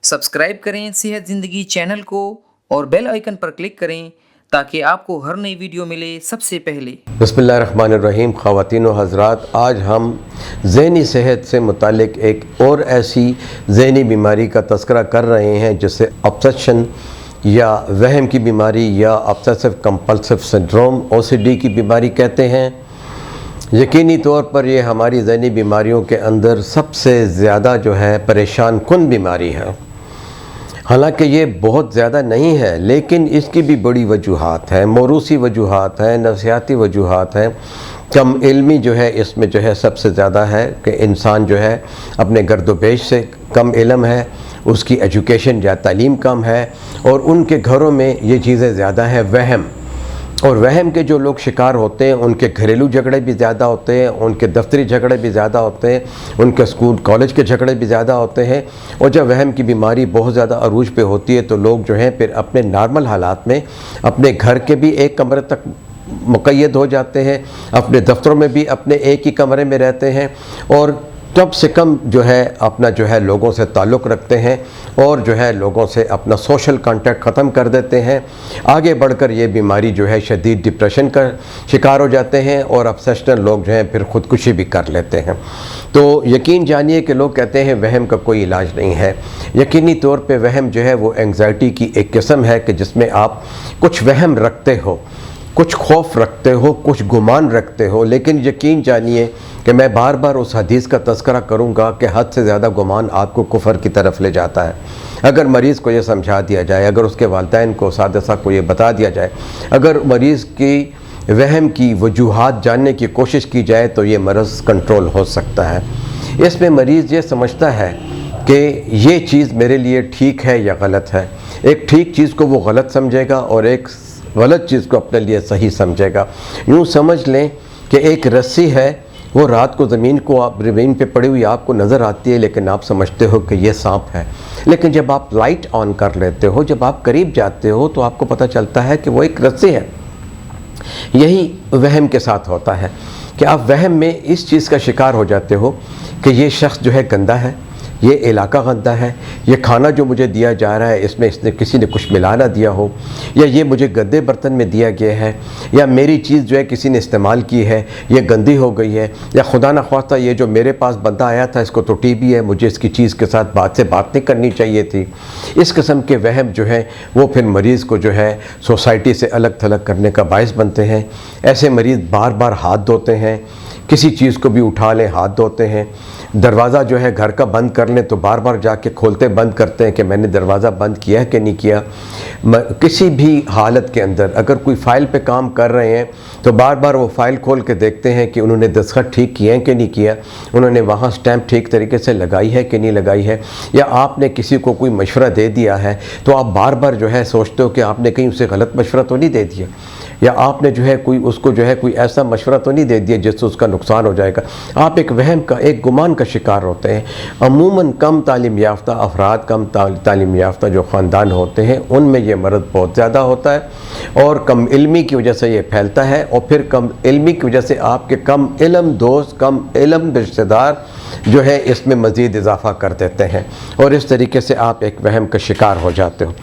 Subscribe करें सेहत ज़िंदगी चैनल को और बेल आइकन पर क्लिक करें ताकि आपको हर नई वीडियो मिले सबसे पहले। बिस्मिल्लाहिर्रहमानिर्रहीम। ख़वातीन व हज़रात, आज हम ज़हनी सेहत से मुतालिक एक और ऐसी ज़हनी बीमारी का तज़किरा कर रहे हैं जिसे ऑब्सेशन या वहम की बीमारी या ऑब्सेसिव कंपल्सिव सिंड्रोम OCD की बीमारी कहते हैं। यकीनी तौर पर ये हमारी ज़हनी बीमारियों के अंदर सबसे ज़्यादा जो है परेशान कुन बीमारी है। हालांकि ये बहुत ज़्यादा नहीं है, लेकिन इसकी भी बड़ी वजूहात हैं, मौरूसी वजूहात हैं, नफसियाती वजूहात हैं। कम इल्मी जो है इसमें जो है सबसे ज़्यादा है कि इंसान जो है अपने गर्दोपेश से कम इल्म है, उसकी एजुकेशन या तालीम कम है और उनके घरों में ये चीज़ें ज़्यादा हैं। वहम और वहम के जो लोग शिकार होते हैं उनके घरेलू झगड़े भी ज़्यादा होते हैं, उनके दफ्तरी झगड़े भी ज़्यादा होते हैं, उनके स्कूल कॉलेज के झगड़े भी ज़्यादा होते हैं। और जब वहम की बीमारी बहुत ज़्यादा अरूज पे होती है तो लोग जो हैं फिर अपने नॉर्मल हालात में अपने घर के भी एक कमरे तक मुक़य्यद हो जाते हैं, अपने दफ्तरों में भी अपने एक ही कमरे में रहते हैं और कम से कम जो है अपना जो है लोगों से ताल्लुक़ रखते हैं और जो है लोगों से अपना सोशल कांटेक्ट ख़त्म कर देते हैं। आगे बढ़कर ये बीमारी जो है शदीद डिप्रेशन का शिकार हो जाते हैं और ऑब्सेशनल लोग जो हैं फिर ख़ुदकुशी भी कर लेते हैं। तो यकीन जानिए कि लोग कहते हैं वहम का कोई इलाज नहीं है। यकीनी तौर पे वहम जो है वो एंग्ज़ायटी की एक किस्म है कि जिसमें आप कुछ वहम रखते हो, कुछ खौफ रखते हो, कुछ गुमान रखते हो। लेकिन यकीन जानिए कि मैं बार बार उस हदीस का तज़किरा करूँगा कि हद से ज़्यादा गुमान आपको कुफ़र की तरफ ले जाता है। अगर मरीज़ को ये समझा दिया जाए, अगर उसके वालिदैन को सादसा को ये बता दिया जाए, अगर मरीज़ की वहम की वजूहात जानने की कोशिश की जाए तो ये मर्ज़ कंट्रोल हो सकता है। इसमें मरीज़ ये समझता है कि ये चीज़ मेरे लिए ठीक है या गलत है। एक ठीक चीज़ को वो गलत समझेगा और एक गलत चीज़ को अपने लिए सही समझेगा। यूँ समझ लें कि एक रस्सी है, वो रात को ज़मीन पे पड़ी हुई आपको नज़र आती है लेकिन आप समझते हो कि ये सांप है। लेकिन जब आप लाइट ऑन कर लेते हो, जब आप करीब जाते हो तो आपको पता चलता है कि वो एक रस्सी है। यही वहम के साथ होता है कि आप वहम में इस चीज़ का शिकार हो जाते हो कि ये शख्स जो है गंदा है, ये इलाका गंदा है, ये खाना जो मुझे दिया जा रहा है इसमें इसने किसी ने कुछ मिला ना दिया हो, या ये मुझे गंदे बर्तन में दिया गया है, या मेरी चीज़ जो है किसी ने इस्तेमाल की है, ये गंदी हो गई है, या खुदा न ख्वास्ता ये जो मेरे पास बंदा आया था इसको तो TB है, मुझे इसकी चीज़ के साथ बात नहीं करनी चाहिए थी। इस किस्म के वहम जो है वो फिर मरीज़ को जो है सोसाइटी से अलग थलग करने का बायस बनते हैं। ऐसे मरीज़ बार बार हाथ धोते हैं, किसी चीज़ को भी उठा लें हाथ धोते हैं। दरवाज़ा जो है घर का बंद कर लें तो बार बार जाके खोलते बंद करते हैं कि मैंने दरवाज़ा बंद किया है कि नहीं किया। किसी भी हालत के अंदर अगर कोई फ़ाइल पे काम कर रहे हैं तो बार बार वो फ़ाइल खोल के देखते हैं कि उन्होंने दस्तखत ठीक किए हैं कि नहीं किया, उन्होंने वहाँ स्टैम्प ठीक तरीके से लगाई है कि नहीं लगाई है, या आपने किसी को कोई मशवरा दे दिया है तो आप बार बार जो है सोचते हो कि आपने कहीं उसे गलत मशवरा तो नहीं दे दिया, या आपने जो है कोई ऐसा मशवरा तो नहीं दे दिया जिससे उसका नुकसान हो जाएगा। आप एक वहम का, एक गुमान का शिकार होते हैं। अमूमन कम तालीम याफ्ता अफराद, कम तालीम याफ्ता जो ख़ानदान होते हैं उनमें ये मर्ज़ बहुत ज़्यादा होता है और कम इल्मी की वजह से ये फैलता है। और फिर कम इल्मी की वजह से आपके कम इल्म दोस्त, कम इल्म रिश्तेदार जो है इसमें मज़ीद इजाफ़ा कर देते हैं और इस तरीके से आप एक वहम का शिकार हो जाते हो।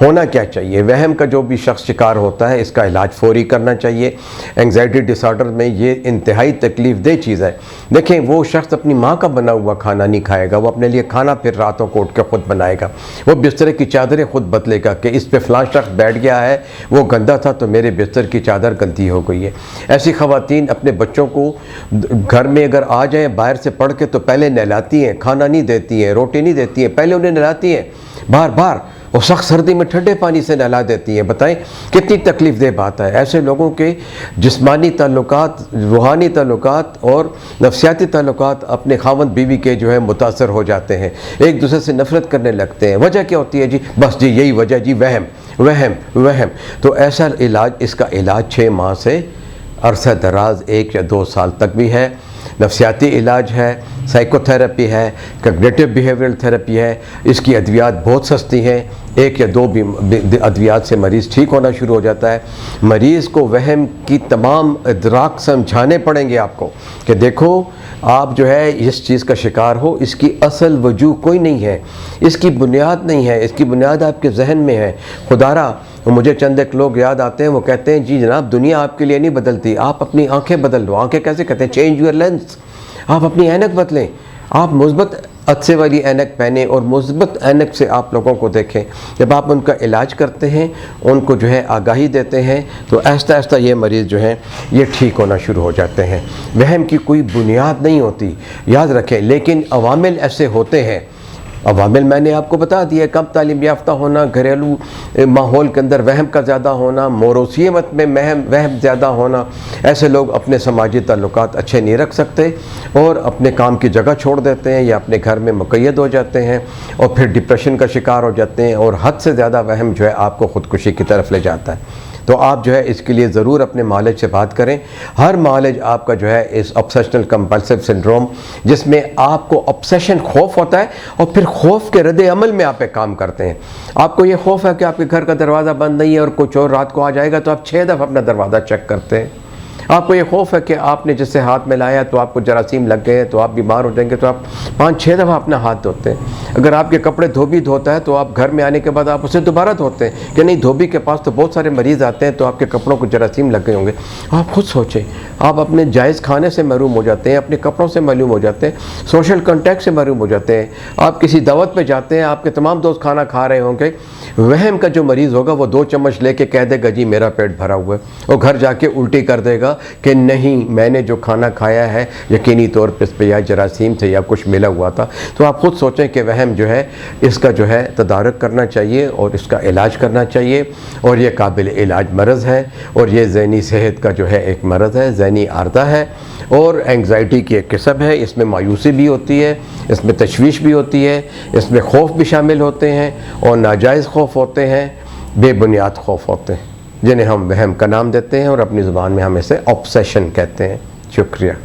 होना क्या चाहिए? वहम का जो भी शख्स शिकार होता है इसका इलाज फौरी करना चाहिए। एंग्जाइटी डिसऑर्डर में ये इंतहाई तकलीफ़ दह चीज़ है। देखें, वो शख्स अपनी माँ का बना हुआ खाना नहीं खाएगा, वो अपने लिए खाना फिर रातों को उठ के ख़ुद बनाएगा। वो बिस्तर की चादरें ख़ुद बदलेगा कि इस पे फ़लाँ शख्स बैठ गया है, वो गंदा था तो मेरे बिस्तर की चादर गंदी हो गई है। ऐसी ख़वातीन अपने बच्चों को घर में अगर आ जाएँ बाहर से पढ़ के तो पहले नहलाती हैं, खाना नहीं देती हैं, रोटी नहीं देती हैं, पहले उन्हें नहलाती हैं बार बार और सख्त सर्दी में ठंडे पानी से नहला देती हैं। बताएं कितनी तकलीफ़ दे बात है। ऐसे लोगों के जिस्मानी ताल्लुकात, रूहानी ताल्लुकात और नफसियाती ताल्लुकात अपने खावंद बीवी के जो है मुतासर हो जाते हैं, एक दूसरे से नफ़रत करने लगते हैं। वजह क्या होती है जी? बस जी यही वजह जी, वहम वहम वहम। तो ऐसा इलाज, इसका इलाज 6 माह से अरसा दराज 1 या 2 साल तक भी है। नफसियाती इलाज है, साइकोथेरेपी है, कॉग्निटिव बिहेवियरल थेरेपी है। इसकी अद्वियात बहुत सस्ती हैं, 1 या 2 अद्वियात से मरीज़ ठीक होना शुरू हो जाता है। मरीज़ को वहम की तमाम इदराक समझाने पड़ेंगे आपको कि देखो आप जो है इस चीज़ का शिकार हो, इसकी असल वजूह कोई नहीं है, इसकी बुनियाद नहीं है, इसकी बुनियाद आपके जहन में है। खुदारा मुझे चंद एक लोग याद आते हैं, वो कहते हैं जी जनाब दुनिया आपके लिए नहीं बदलती, आप अपनी आंखें बदल लो। आंखें कैसे कहते हैं? Change your lens. आप अपनी ऐनक बदलें, आप मुस्बत अच्छे वाली ऐनक पहने और मुस्बत ऐनक से आप लोगों को देखें। जब आप उनका इलाज करते हैं, उनको जो है आगाही देते हैं, तो आहिस्ता आहिस्ता ये मरीज़ जो हैं ये ठीक होना शुरू हो जाते हैं। वहम की कोई बुनियाद नहीं होती, याद रखें। लेकिन अवामिल ऐसे होते हैं, अवामिल मैंने आपको बता दिया, कम तालीम याफ्ता होना, घरेलू माहौल के अंदर वहम का ज़्यादा होना, मोरोसियत में वहम ज़्यादा होना। ऐसे लोग अपने समाजी ताल्लुकात अच्छे नहीं रख सकते और अपने काम की जगह छोड़ देते हैं या अपने घर में मुक़य्यद हो जाते हैं और फिर डिप्रेशन का शिकार हो जाते हैं और हद से ज़्यादा वहम जो है आपको ख़ुदकुशी की तरफ ले जाता है। तो आप जो है इसके लिए ज़रूर अपने मालिज से बात करें। हर मालिज आपका जो है इस ऑब्सेशनल कंपल्सिव सिंड्रोम, जिसमें आपको ऑब्सेशन खौफ होता है और फिर खौफ के रद्द अमल में आप एक काम करते हैं। आपको ये खौफ है कि आपके घर का दरवाज़ा बंद नहीं है और कुछ और रात को आ जाएगा, तो आप 6 दफ़ा अपना दरवाज़ा चेक करते हैं। आपको ये खौफ है कि आपने जिससे हाथ में लाया तो आपको जरासीम लग गए, तो आप बीमार हो जाएंगे, तो आप 5-6 दफ़ा अपना हाथ धोते हैं। अगर आपके कपड़े धोबी धोता है तो आप घर में आने के बाद आप उसे दोबारा धोते हैं कि नहीं, धोबी के पास तो बहुत सारे मरीज़ आते हैं तो आपके कपड़ों को जरासीम लग गए होंगे। आप खुद सोचें, आप अपने जायज़ खाने से महरूम हो जाते हैं, अपने कपड़ों से महरूम हो जाते हैं, सोशल कॉन्टैक्ट से महरूम हो जाते हैं। आप किसी दावत पे जाते हैं, आपके तमाम दोस्त खाना खा रहे होंगे, वहम का जो मरीज़ होगा वो 2 चम्मच लेके कह देगा जी मेरा पेट भरा हुआ है, और घर जाके उल्टी कर देगा कि नहीं मैंने जो खाना खाया है यकीनी तौर पर इस पर या जरासीम थे या कुछ मिला हुआ था। तो आप खुद सोचें कि वहम जो है इसका जो है तदारुक करना चाहिए और इसका इलाज करना चाहिए, और ये काबिल इलाज मरज़ है और ये ज़हनी सेहत का जो है एक मरज़ है, ज़हनी आर्दा है और एंग्ज़ाइटी की एक किस्म है। इसमें मायूसी भी होती है, इसमें तशवीश भी होती है, इसमें खौफ भी शामिल होते हैं और नाजायज़ खौफ होते हैं, बेबुनियाद खौफ होते हैं, जिन्हें हम वहम का नाम देते हैं और अपनी ज़ुबान में हम इसे ऑब्सेशन कहते हैं। शुक्रिया।